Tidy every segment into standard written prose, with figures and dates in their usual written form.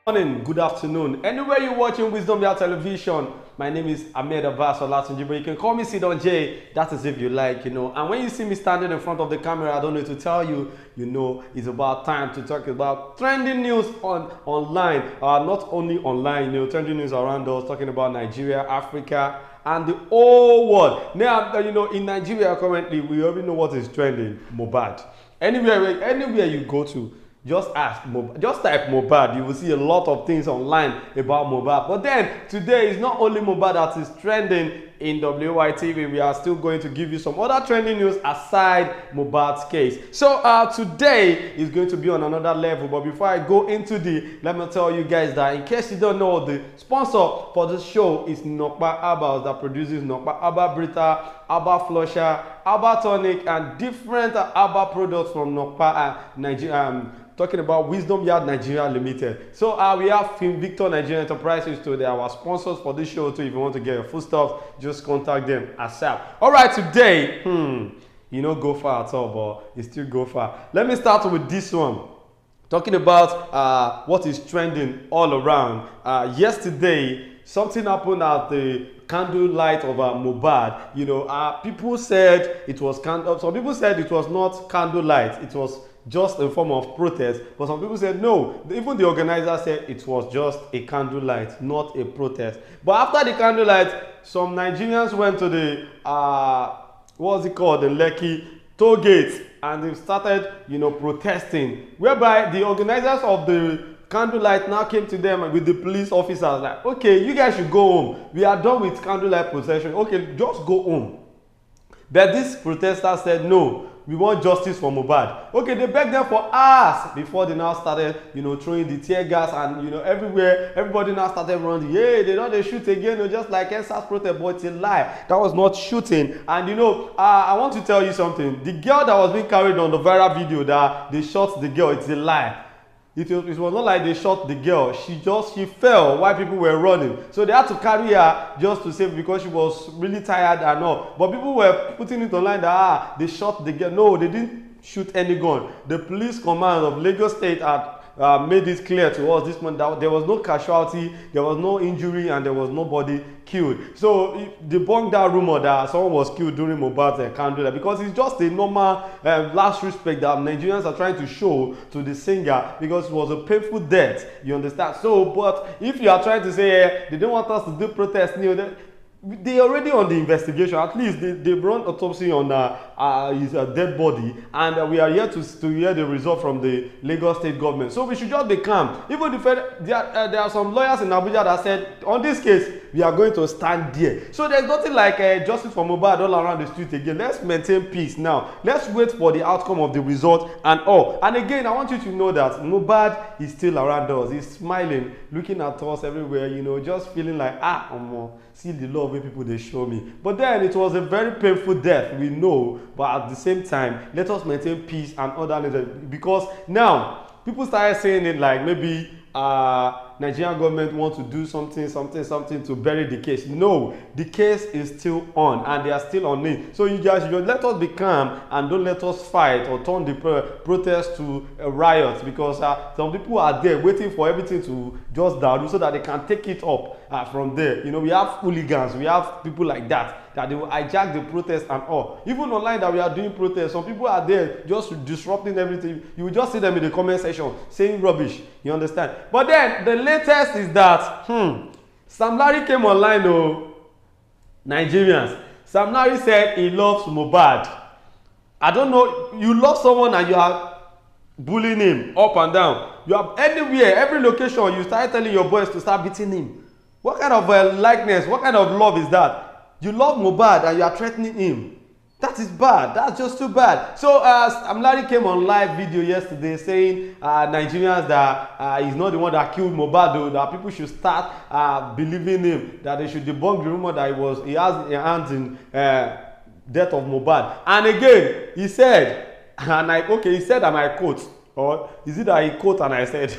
Morning, good afternoon. Anywhere you're watching Wisdom Yard Television, my name is Ahmed Abbas Olatunji, but you can call me Sidon J. That is if you like, And when you see me standing in front of the camera, I don't need to tell you, it's about time to talk about trending news online. Not only online, trending news around us, talking about Nigeria, Africa, and the whole world. Now, in Nigeria currently, we already know what is trending. Mohbad. Anywhere you go to, just ask Mohbad, just type Mohbad, you will see a lot of things online about Mohbad. But then today is not only Mohbad that is trending in WYTV. We are still going to give you some other trending news aside Mohbad's case. So today is going to be on another level. But before I go into let me tell you guys that in case you don't know, the sponsor for this show is Nokpa Herbals that produces Nokpa Herbal Brita, Herbal Flusher, Herbal Tonic, and different herbal products from Nokpa Nigeria. Talking about Wisdom Yard Nigeria Limited. So we have Film Victor Nigeria Enterprises too. They are our sponsors for this show too. If you want to get your food stuff, just contact them ASAP. All right, today, go far at all, but you still go far. Let me start with this one. Talking about what is trending all around. Yesterday, something happened at the candlelight of Mohbad. People said it was some people said it was not candlelight. It was just a form of protest, but some people said no. Even the organizer said it was just a candlelight, not a protest. But after the candlelight, some Nigerians went to the what's it called, the Lekki toll gate, and they started protesting, whereby the organizers of the candlelight now came to them with the police officers like, okay, you guys should go home, we are done with candlelight procession, okay, just go home. But these protesters said no, we want justice for Mohbad. Okay, they begged them for hours before they now started, throwing the tear gas, and everywhere, everybody now started running. Yeah, they shoot again, just like NSAS protest, but it's a lie. That was not shooting. And I want to tell you something. The girl that was being carried on the viral video that they shot the girl, it's a lie. It was not like they shot the girl. She fell while people were running. So they had to carry her just to save, because she was really tired and all. But people were putting it online that they shot the girl. No, they didn't shoot any gun. The police command of Lagos State had made it clear to us this month that there was no casualty, there was no injury, and there was nobody killed. So they debunked that rumor that someone was killed during Mohbad's candlelight, because it's just a normal last respect that Nigerians are trying to show to the singer, because it was a painful death, you understand. So but if you are trying to say they don't want us to do protest, they already on the investigation. At least they run autopsy on his dead body, and we are here to hear the result from the Lagos State government. So we should just be calm. Even there are some lawyers in Abuja that said on this case we are going to stand there. So there's nothing like justice for Mohbad all around the street again. Let's maintain peace now. Let's wait for the outcome of the result and all. And again, I want you to know that Mohbad is still around us. He's smiling, looking at us everywhere, just feeling like see the love wey people they show me. But then it was a very painful death, we know, but at the same time, let us maintain peace and order, because now people started saying it like maybe Nigerian government want to do something to bury the case. No, the case is still on, and they are still on it. So you guys, let us be calm and don't let us fight or turn the protest to a riot, because some people are there waiting for everything to just down so that they can take it up from there. We have hooligans, we have people like that they will hijack the protest and all. Even online that we are doing protests, some people are there just disrupting everything. You will just see them in the comment section saying rubbish, you understand. But then the latest is that Sam Larry came online. Nigerians, Sam Larry said he loves Mohbad. I don't know, you love someone and you are bullying him up and down. You are anywhere, every location, you start telling your boys to start beating him. What kind of likeness, what kind of love is that? You love Mohbad and you are threatening him. That is bad. That's just too bad. So Sam Larry came on live video yesterday saying Nigerians that he's not the one that killed Mohbad, though, that people should start believing him, that they should debunk the rumor that he has a hand in death of Mohbad. And again, he said, he said, and I quote, or is it that he quote and I said?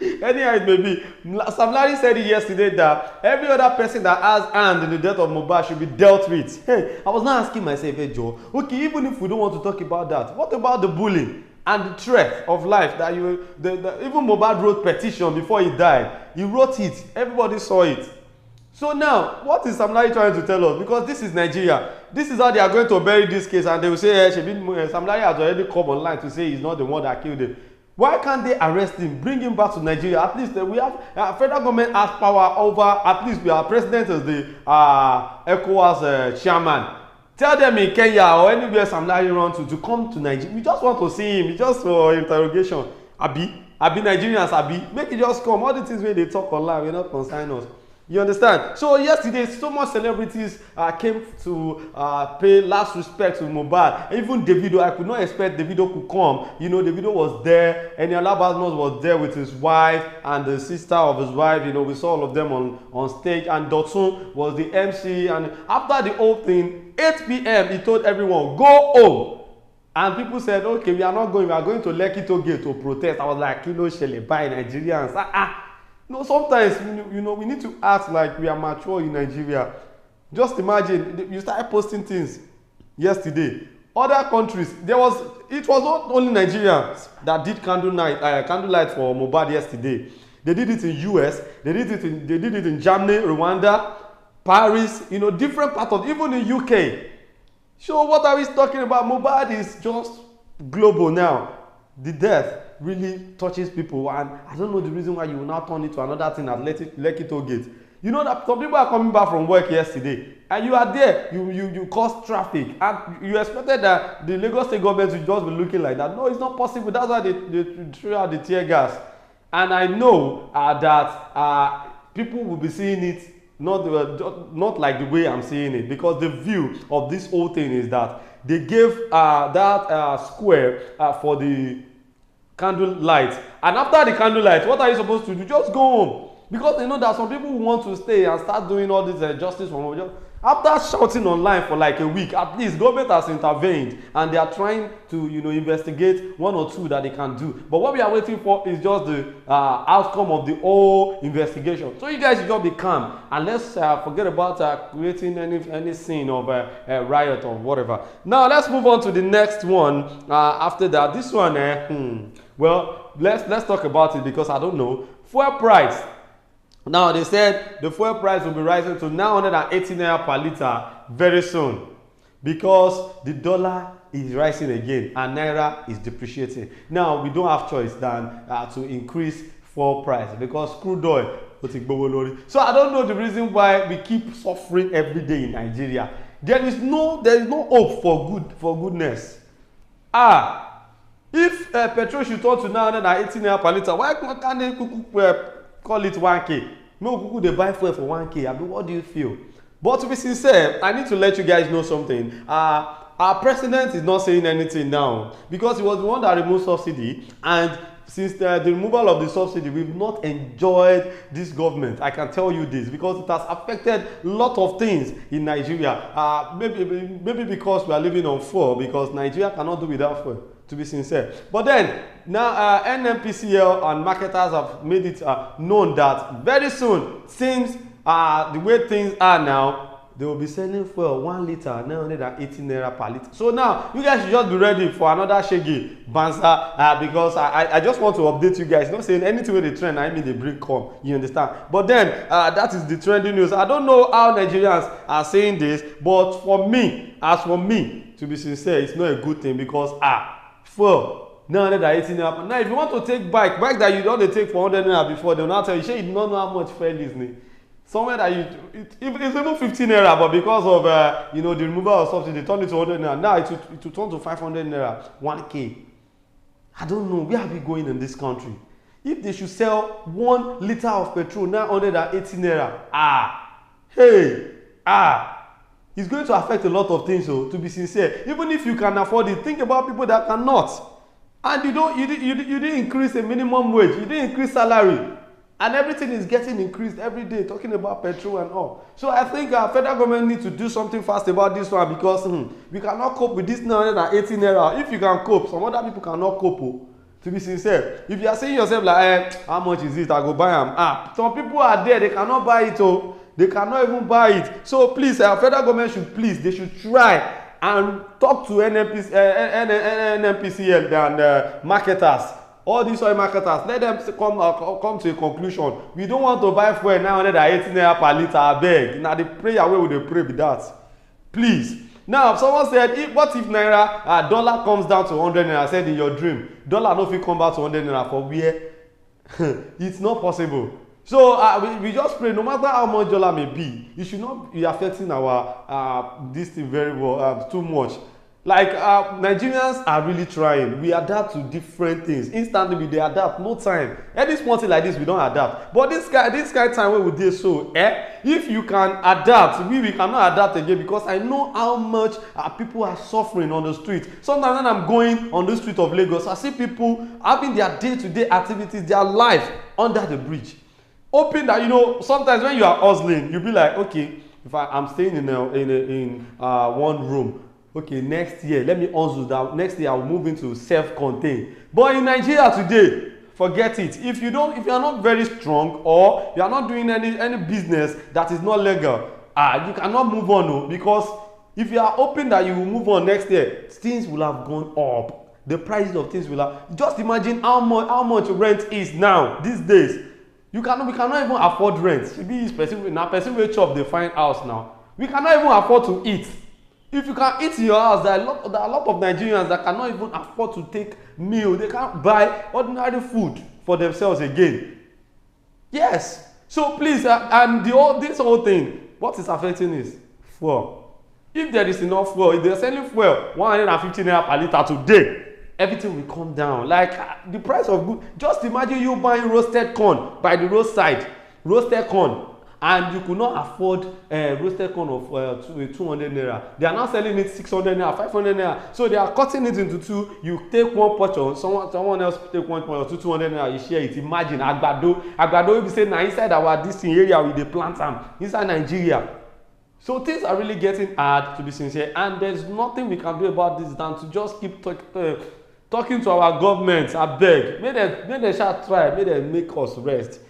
Anyhow it may be, Sam Larry said it yesterday that every other person that has hand in the death of Mohbad should be dealt with. Hey, I was not asking myself, hey Joe, okay, even if we don't want to talk about that, what about the bullying? and the threat of life that even Mohbad wrote petition before he died. He wrote it. Everybody saw it. So now, what is Sam Larry trying to tell us? Because this is Nigeria. This is how they are going to bury this case, and they will say, Sam Larry has already come online to say he's not the one that killed him. Why can't they arrest him, bring him back to Nigeria? At least we have federal government has power over. At least our president is the ECOWAS chairman. Tell them in Kenya or anywhere Sam Larry runs to come to Nigeria. We just want to see him. It's just for interrogation. Abi Nigerians, make it just come. All the things where they talk online, we're not concerned us. You understand? So yesterday, so much celebrities came to pay last respect to Mohbad. Even Davido, I could not expect Davido could come. You know, Davido was there. Eniola Badmus was there with his wife and the sister of his wife. You know, we saw all of them on stage. And Dotun was the MC. And after the whole thing, 8 p.m., he told everyone, go home. And people said, okay, we are not going. We are going to Lekki Gate to protest. I was like, Kilo Shele, bye Nigerians. No, sometimes, you know, we need to act like we are mature in Nigeria. Just imagine, you started posting things yesterday. Other countries, it was not only Nigerians that did candlelight for Mohbad yesterday. They did it in US, they did it in Germany, Rwanda, Paris, you know, different parts of, even in UK. So what are we talking about? Mohbad is just global now. The death really touches people, and I don't know the reason why you will now turn it to another thing at Lekki Gate. You know that some people are coming back from work yesterday, and you are there, you cause traffic, and you expected that the Lagos State government will just be looking like that. No, it's not possible. That's why they threw out the tear gas. And I know that people will be seeing it not like the way I'm seeing it, because the view of this whole thing is that they gave that square for the candle light, and after the candle light, what are you supposed to do? Just go home, because they know that some people who want to stay and start doing all this justice for Mohbad. After shouting online for like a week, at least government has intervened and they are trying to, you know, investigate one or two that they can do. But what we are waiting for is just the outcome of the whole investigation. So you guys should just be calm, and let's forget about creating any scene of a riot or whatever. Now let's move on to the next one. After that, this one, well, let's talk about it, because I don't know. Fuel price. Now they said the fuel price will be rising to 980 naira per liter very soon, because the dollar is rising again and naira is depreciating. Now we don't have choice than to increase fuel price, because crude oil. So I don't know the reason why we keep suffering every day in Nigeria. There is no hope for goodness. If petrol should turn to 980 naira per liter, why can't they call it 1k? No, they buy fuel for 1k. I mean, what do you feel? But to be sincere, I need to let you guys know something. Our president is not saying anything now, because he was the one that removed subsidy, and since the removal of the subsidy, we've not enjoyed this government. I can tell you this, because it has affected a lot of things in Nigeria. Maybe because we are living on fuel, because Nigeria cannot do without fuel, to be sincere. But then now NNPCL and marketers have made it known that very soon, since the way things are now, they will be selling fuel 1 liter 980 naira per liter. So now you guys should just be ready for another shaggy banter, because I just want to update you guys. Not saying anything with the trend, I mean they bring come, you understand? But then that is the trending news. I don't know how Nigerians are saying this, but for me, to be sincere, it's not a good thing, because fuel 980 naira. Now if you want to take bike that you don't take for 100 naira before, they will not tell you, you don't know how much fuel is. Somewhere that it's even 15 naira, but because of you know, the removal of subsidy, they turned it to 100 naira. Now it will turn to 500 naira, 1k. I don't know, where are we going in this country? If they should sell 1 liter of petrol 980 naira, it's going to affect a lot of things. So to be sincere, even if you can afford it, think about people that cannot. And you didn't increase the minimum wage, you didn't increase salary. And everything is getting increased every day, talking about petrol and all. So I think our federal government needs to do something fast about this one, because we cannot cope with this 980 naira. If you can cope, some other people cannot cope. To be sincere, if you are saying yourself like, how much is it? I go buy them. Some people are there, they cannot buy it. They cannot even buy it. So please, our federal government should try and talk to NNPCL and marketers. All these oil marketers, let them come to a conclusion. We don't want to buy fuel 980 naira per litre, abeg. Na the prayer wey we dey pray be that. Please. Now, someone said, what if naira dollar comes down to 100 naira? I said in your dream, dollar no fit come back to 100 naira for where? It's not possible. So we just pray, no matter how much dollar may be, it should not be affecting our this thing very well, too much. Like Nigerians are really trying. We adapt to different things. Instantly they adapt, no time. Any small thing like this, we don't adapt. But this kind of time when we did so, if you can adapt, we cannot adapt again, because I know how much people are suffering on the street. Sometimes when I'm going on the street of Lagos, I see people having their day-to-day activities, their life under the bridge. Hoping that, you know, sometimes when you are hustling, you'll be like, okay, if I'm staying in one room, okay, next year let me hustle that. Next year I will move into self-contained. But in Nigeria today, forget it. If you are not very strong, or you are not doing any business that is not legal, you cannot move on, because if you are hoping that you will move on next year, things will have gone up. The prices of things will have. Just imagine how much rent is now these days. We cannot even afford rent. Person will chop the fine house now. We cannot even afford to eat. If you can eat in your house, there are a lot of Nigerians that cannot even afford to take meal. They can't buy ordinary food for themselves again. Yes. So please, and this whole thing, what is affecting is fuel. If there is enough fuel, if they are selling fuel 150 naira per litre today, everything will come down. Like the price of good. Just imagine you buying roasted corn by the roadside, roasted corn. And you could not afford roasted corn of 200 naira. They are now selling it 600 naira, 500 naira. So they are cutting it into two. You take one portion, someone else take one portion, 200 naira, you share it. Imagine agbado we say na inside our this area we dey plant am inside Nigeria. So things are really getting hard, to be sincere, and there's nothing we can do about this than to just keep talking to our government. Abeg, make dem shall try, make dem make us rest.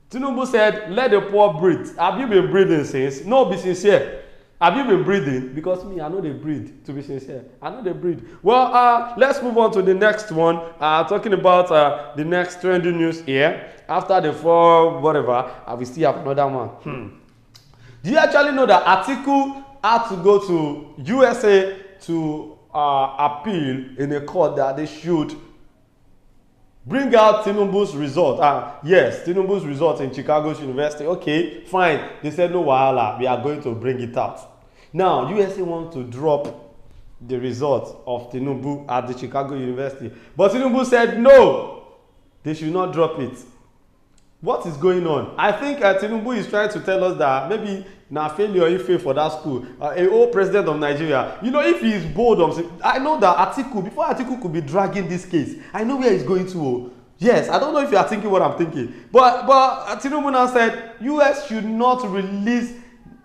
Tinubu said, let the poor breathe. Have you been breathing since? No, be sincere. Have you been breathing? Because me, I know they breathe, to be sincere. I know they breathe. Well, let's move on to the next one. Talking about the next trending news here. After the four, whatever, we still have another one. Do you actually know that Atiku had to go to USA to appeal in a court that they should bring out Tinubu's result? Yes, Tinubu's result in Chicago's University. Okay, fine. They said no wahala, we are going to bring it out. Now, USA wants to drop the result of Tinubu at the Chicago University. But Tinubu said no, they should not drop it. What is going on? I think Tinubu is trying to tell us that maybe na failure if fail for that school. A old president of Nigeria, you know, if he is bold, I know that Atiku, before Atiku could be dragging this case, I know where he's going to. Yes, I don't know if you are thinking what I'm thinking, but Tinubu now said US should not release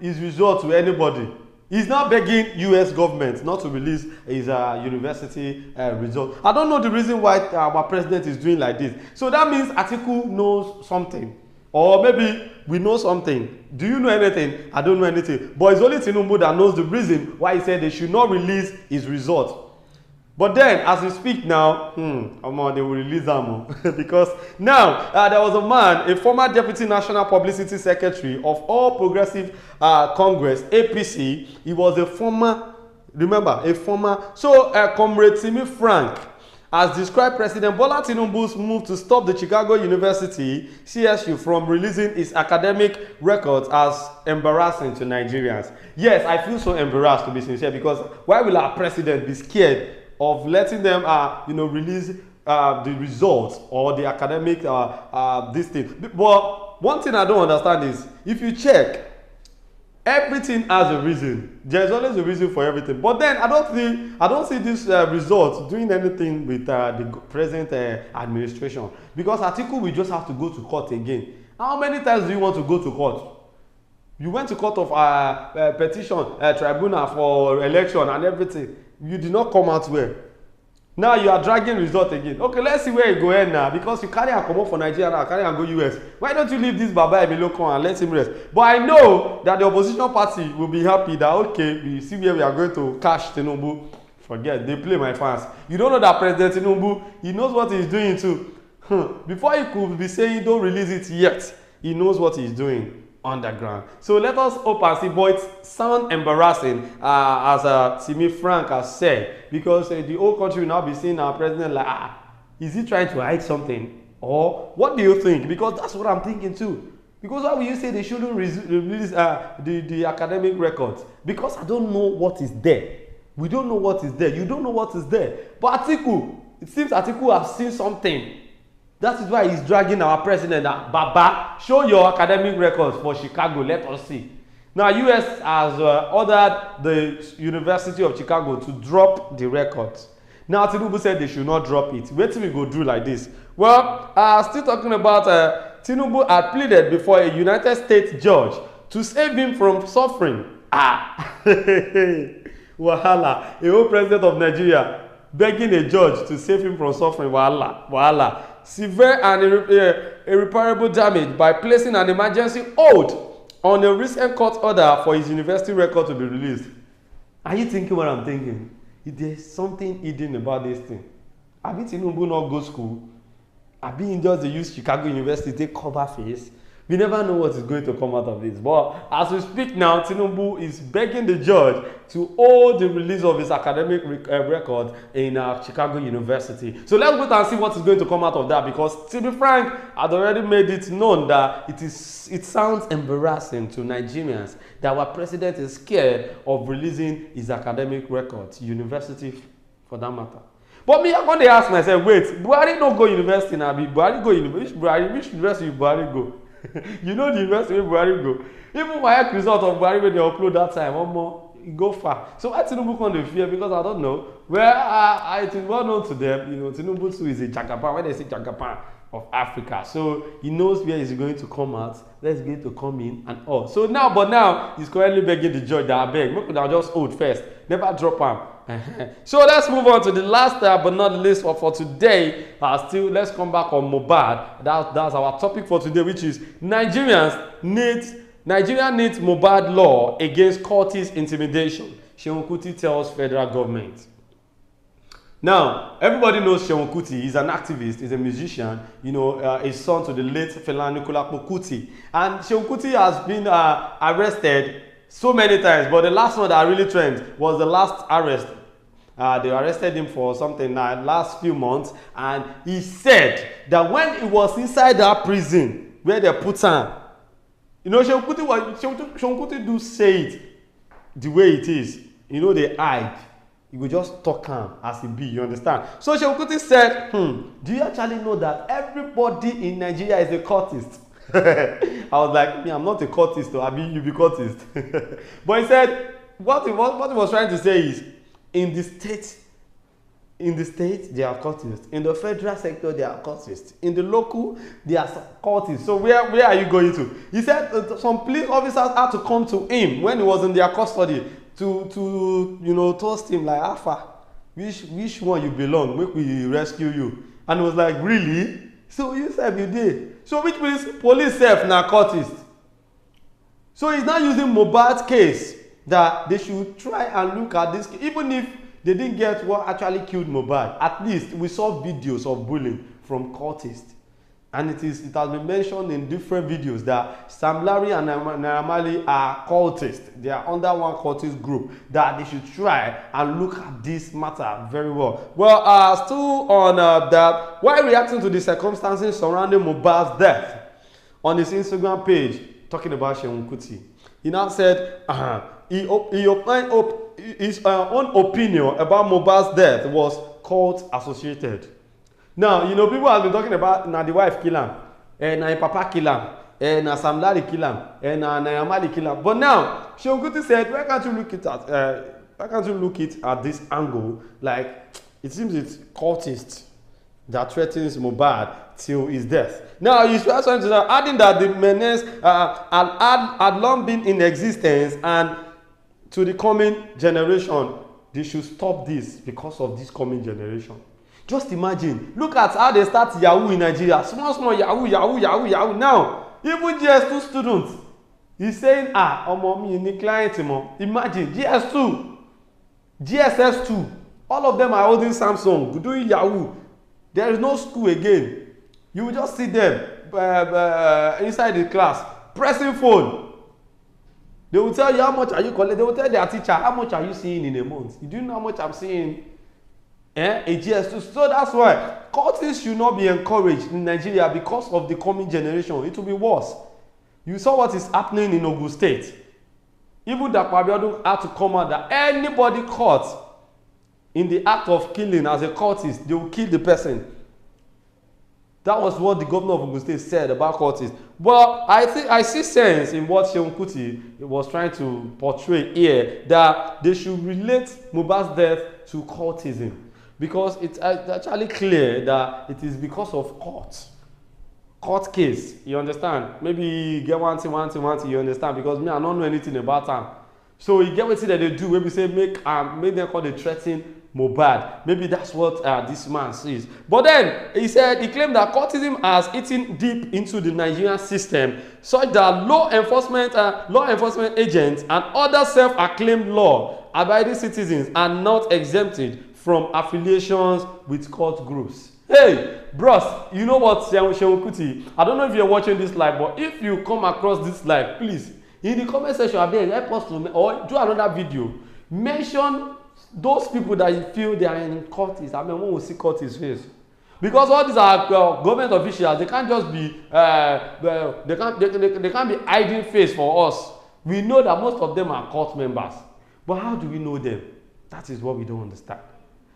his result to anybody. He's now begging US government not to release his university result. I don't know the reason why our president is doing like this. So that means Atiku knows something. Or maybe we know something. Do you know anything? I don't know anything. But it's only Tinubu that knows the reason why he said they should not release his result. But then, as we speak now, they will release them. Because now, there was a man, a former Deputy National Publicity Secretary of All Progressive Congress, APC. He was a former, So, Comrade Simi Frank has described President Bola Tinubu's move to stop the Chicago University, CSU, from releasing its academic records as embarrassing to Nigerians. Yes, I feel so embarrassed, to be sincere, because why will our president be scared of letting them, release the results or the academic this thing? But one thing I don't understand is, if you check, everything has a reason. There's always a reason for everything. But then I don't see this result doing anything with the present administration, because Atiku will just have to go to court again. How many times do you want to go to court? You went to court of petition tribunal for election and everything. You did not come out well. Now you are dragging result again. Okay, let's see where you go end now. Because you carry and come up for Nigeria now, carry and go US. Why don't you leave this Baba Emiloko and let him rest? But I know that the opposition party will be happy that, okay, we see where we are going to cash Tinubu. Forget, they play my fans. You don't know that President Tinubu, he knows what he's doing too. Before he could be saying don't release it yet, he knows what he's doing underground. So let us hope and see, but it sounds embarrassing, as Simi Frank has said, because the whole country will now be seeing our president like, is he trying to hide something? Or what do you think? Because that's what I'm thinking too. Because why will you say they shouldn't release the academic records? Because I don't know what is there. We don't know what is there. You don't know what is there. But Atiku, it seems Atiku has seen something. That is why he's dragging our president. Baba, show your academic records for Chicago. Let us see. Now, US has ordered the University of Chicago to drop the records. Now, Tinubu said they should not drop it. Wait till we go do like this. Well, still talking about Tinubu had pleaded before a United States judge to save him from suffering. Wahala. A whole president of Nigeria begging a judge to save him from suffering. Wahala. Severe and irreparable damage by placing an emergency hold on a recent court order for his university record to be released. Are you thinking what I'm thinking? There's something hidden about this thing. Abi Tinubu not go school? Abi in just they use Chicago University they cover face? We never know what is going to come out of this. But as we speak now, Tinubu is begging the judge to hold the release of his academic record in Chicago University. So let's wait and see what is going to come out of that. Because to be frank, I'd already made it known that it sounds embarrassing to Nigerians that our president is scared of releasing his academic records, university for that matter. But me, I'm going to ask myself, wait, Buhari don't go university now. Buhari go university. Which university Buhari go? You know the university where Buhari go. Even my result of Buhari when they upload that time, one more, go far. So why Tinubu come to fear? Because I don't know. Well, it is well known to them. You know, Tinubu too is a Jagaban. When they say Jagaban of Africa, so he knows where he's going to come out, where he's going to come in, and all. So now, but now he's currently begging the judge that I beg, make that just hold first, never drop him. So let's move on to the last but not the least for today. Still, let's come back on Mohbad. That's our topic for today, which is Nigeria needs Mohbad law against cultist intimidation. Seun Kuti tells federal government. Now, everybody knows Seun Kuti. He's an activist, he's a musician, you know, a son to the late Fela Anikulapo Kuti. And Seun Kuti has been arrested so many times, but the last one that really trends was the last arrest. They arrested him for something last few months, and he said that when he was inside that prison where they put him, you know, Seun Kuti do say it the way it is. You know, they hide. You will just talk him as he be, you understand? So Seun Kuti said, do you actually know that everybody in Nigeria is a cultist? I was like, I'm not a cultist, though. I mean, you be cultist. But he said, what he was trying to say is, in the state, they are cultists. In the federal sector, they are cultists. In the local, they are cultists. So where are you going to? He said some police officers had to come to him when he was in their custody to you know, toast him like, Alpha, which one you belong? Make we rescue you. And he was like, really? So you said you did. So which means police self narcotist. So he's not using Mohbad's case that they should try and look at this, even if they didn't get what actually killed Mohbad. At least we saw videos of bullying from cultists. And it has been mentioned in different videos that Sam Larry and Naira Marley are cultists. They are under one cultist group, that they should try and look at this matter very well. Well, still on that, while reacting to the circumstances surrounding Mohbad's death, on his Instagram page, talking about Seun Kuti, he now said, his own opinion about Mohbad's death was cult associated. Now, you know, people have been talking about now the wife kill him, and now papa kill him, and now Sam Larry kill him, and now Naira Marley kill him. But now, Seun Kuti said, why can't you look at this angle? Like, it seems it's cultists that threatens Mohbad till his death. Now, he's adding that the menace had long been in existence, and to the coming generation, they should stop this because of this coming generation. Just imagine. Look at how they start Yahoo in Nigeria. Small Yahoo, Yahoo, Yahoo, Yahoo. Now, even GS2 students, he's saying, mommy, any client, mom. Imagine, GS2, GSS2, all of them are holding Samsung, doing Yahoo. There is no school again. You will just see them inside the class, pressing phone. They will tell you how much are you collecting. They will tell their teacher, how much are you seeing in a month? You do know how much I'm seeing a GS2. So that's why cultists should not be encouraged in Nigeria because of the coming generation. It will be worse. You saw what is happening in Ogun State. Even that Abiodun had to come out that anybody caught in the act of killing as a cultist, they will kill the person. That was what the governor of Ogun State said about cultists. But I see sense in what Seun Kuti was trying to portray here, that they should relate Mohbad's death to cultism, because it's actually clear that it is because of court case. You understand? Maybe you get one thing, you understand, because me, I don't know anything about them. So you get what that they do, maybe say make them call the threaten Mohbad. Maybe that's what this man says. But then he claimed that cultism has eaten deep into the Nigerian system, such that law enforcement agents and other self-acclaimed law-abiding citizens are not exempted from affiliations with cult groups. Hey, bros, you know what, Seun Kuti? I don't know if you're watching this live, but if you come across this live, please, in the comment section, help us to, or do another video. Mention those people that you feel they are in cultists. I mean, when we see cultists face, because all these are government officials, they can't just be they can't be hiding face for us. We know that most of them are cult members, but how do we know them? That is what we don't understand.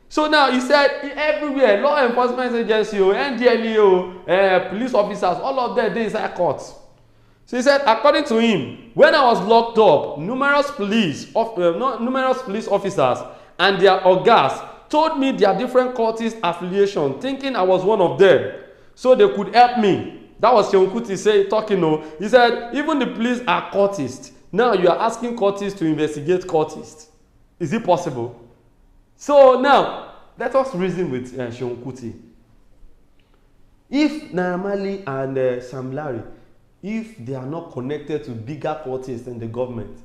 So now he said everywhere, law enforcement agency, NDLEO, police officers, all of them, they inside courts. So he said, according to him, when I was locked up, numerous police officers and their ogas told me their different cultist affiliation, thinking I was one of them, so they could help me. That was Seun Kuti talking. He said, even the police are cultists. Now you are asking cultists to investigate cultists. Is it possible? So now, let us reason with Seun Kuti. If Naira Marley and Sam Larry, if they are not connected to bigger cultists in the government,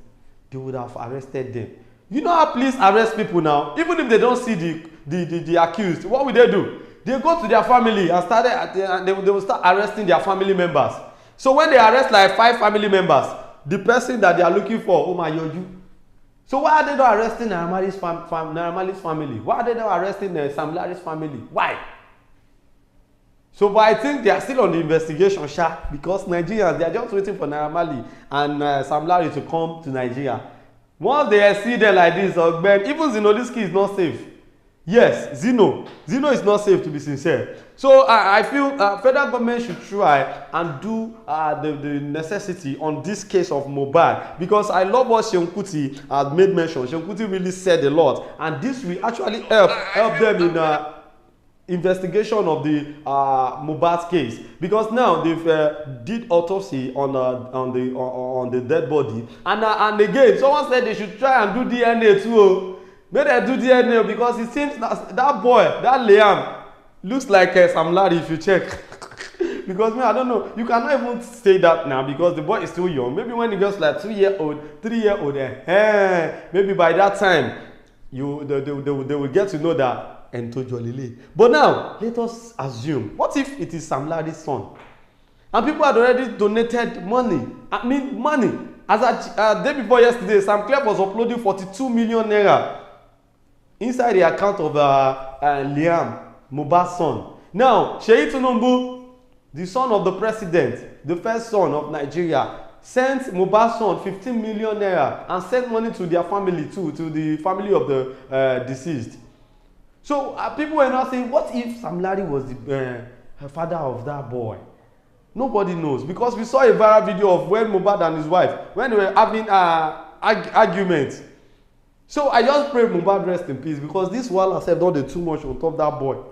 they would have arrested them. You know how police arrest people now? Even if they don't see the accused, what will they do? They go to their family and they will start arresting their family members. So when they arrest like 5 family members, the person that they are looking for, Yoju. So why are they not arresting Naira Marley's family? Why are they not arresting Sam Larry's family? Why? So, but I think they are still on the investigation, because Nigerians, they are just waiting for Naira Marley and Sam Larry to come to Nigeria. Once they see them like this, even Zinoliski is not safe. Yes, Zino is not safe, to be sincere. So I feel federal government should try and do the necessity on this case of Mohbad, because I love what Seun Kuti has made mention. Seun Kuti really said a lot, and this will actually help them in investigation of the Mohbad case, because now they've did autopsy on the dead body, and again someone said they should try and do DNA too. May they do DNA, because it seems that boy, that Liam, looks like Sam Larry if you check. Because I don't know, you cannot even say that now because the boy is still young. Maybe when he gets like 2-year-old, 3-year-old, maybe by that time they will get to know that. But now, let us assume, what if it is Sam Larry's son? And people had already donated money. I mean, money. As a day before yesterday, Sam Clare was uploading 42 million naira inside the account of Liam, Mohbad's son. Now, Seyi Tinubu, the son of the president, the first son of Nigeria, sent Mohbad's son 15 million naira and sent money to their family too, to the family of the deceased. So people were now saying, what if Sam Larry was the father of that boy? Nobody knows, because we saw a viral video of when Mohbad and his wife, when they were having arguments. So I just pray Mohbad rest in peace, because this world has done too much on top of that boy.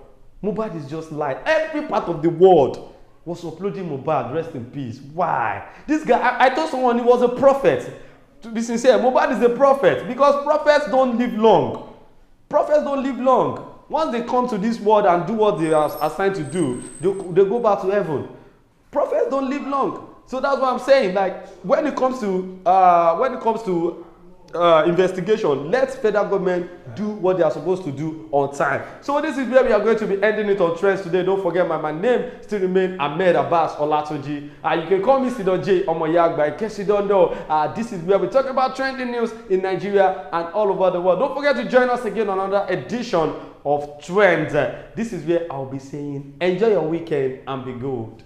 Mohbad is just light. Every part of the world was uploading Mohbad, rest in peace. Why? This guy, I told someone he was a prophet. To be sincere, Mohbad is a prophet, because prophets don't live long. Prophets don't live long. Once they come to this world and do what they are assigned to do, they go back to heaven. Prophets don't live long. So that's what I'm saying. Like when it comes to investigation, let federal government do what they are supposed to do on time. So this is where we are going to be ending it on Trends today. Don't forget my name still remains Ahmed Abbas Olatunji. You can call me Sidon J Omoyagba. In case you don't know, this is where we talk about trending news in Nigeria and all over the world. Don't forget to join us again on another edition of Trends. This is where I'll be saying enjoy your weekend and be good.